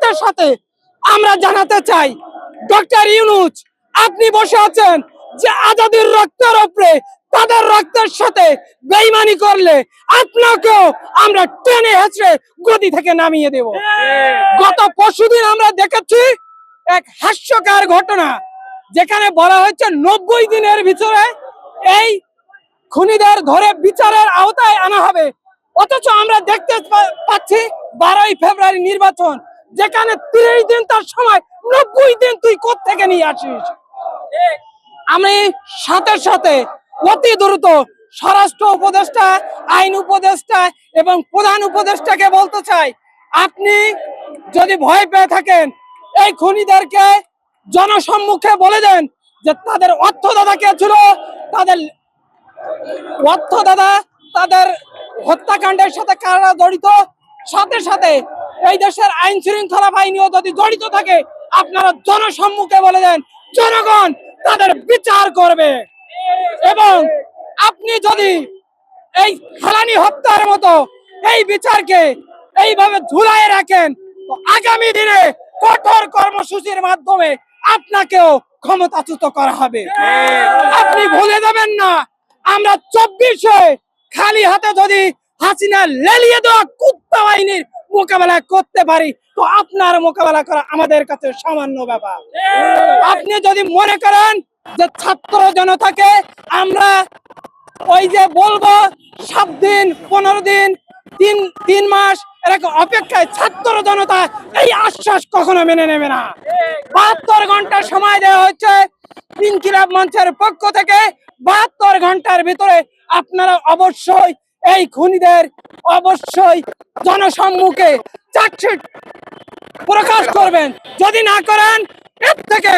সাথে সাথে আমরা জানাতে চাই, ডক্টর ইউনূস আপনি বসে আছেন যে আজাদির রক্তের উপরে তাদের রক্তের সাথে বেইমানি করলে আপনাকেও আমরা টেনে হেঁচড়ে গদি থেকে নামিয়ে দেব। গত পরশুদিন আমরা দেখেছি এক হাস্যকর ঘটনা, যেখানে বলা হয়েছে 90 দিনের ভিতরে এই খুনিদের ধরে বিচারের আওতায় আনা হবে, অথচ আমরা দেখতে পাচ্ছি 12ই ফেব্রুয়ারি নির্বাচন, যেখানে 30 দিন তার সময়, 90 দিন তুই কোত্থেকে নিয়ে আসিস? আমি সাথে সাথে অতি দ্রুত স্বরাষ্ট্র উপদেষ্টা, আইন উপদেষ্টা এবং প্রধান উপদেষ্টাকে বলতে চাই, আপনি যদি ভয় পেয়ে থাকেন এই খুনিদেরকে জনসম্মুখে বলে দেন যে তাদের অর্থদাতা কে ছিল, তাদের অর্থদাতা তাদের হত্যাকাণ্ডের সাথে কারা জড়িত, সাথে সাথে এই দেশের আইন শৃঙ্খলা বাহিনীও যদি জড়িত থাকে আপনারা জনসম্মুখে বলে দেন, জনগণ তাদের বিচার করবে। এবং আপনি যদি এই ফেলানি হত্যার মতো এই বিচারকে এইভাবে ঝুলায় রাখেন, তো আগামী দিনে কঠোর কর্মসূচির মাধ্যমে আপনাকেও ক্ষমতাচ্যুত করা হবে। আপনি ভুলে যাবেন না, আমরা 24-এ খালি হাতে যদি হাসিনা লেলিয়ে দেওয়া কুত্তা বাহিনীর মোকাবেলা করতে পারি, তো আপনার মোকাবেলা করা আমাদের কাছে সামান্য ব্যাপার। আপনি যদি মনে করেন যে ছাত্র জনতাকে আমরা ওই যে বলবো 7 দিন 15 দিন 3 মাস এরকম অপেক্ষায়, ছাত্র জনতা এই আশ্বাস কখনো মেনে নেবে না। 72 ঘন্টা সময় দেওয়া হচ্ছে ইনকিলাব মঞ্চের পক্ষ থেকে। 72 ঘন্টার ভিতরে আপনারা অবশ্যই এই খুনিদের অবশ্যই জনসম্মুখে চার্জশিট প্রকাশ করবেন। যদি না করেন এর থেকে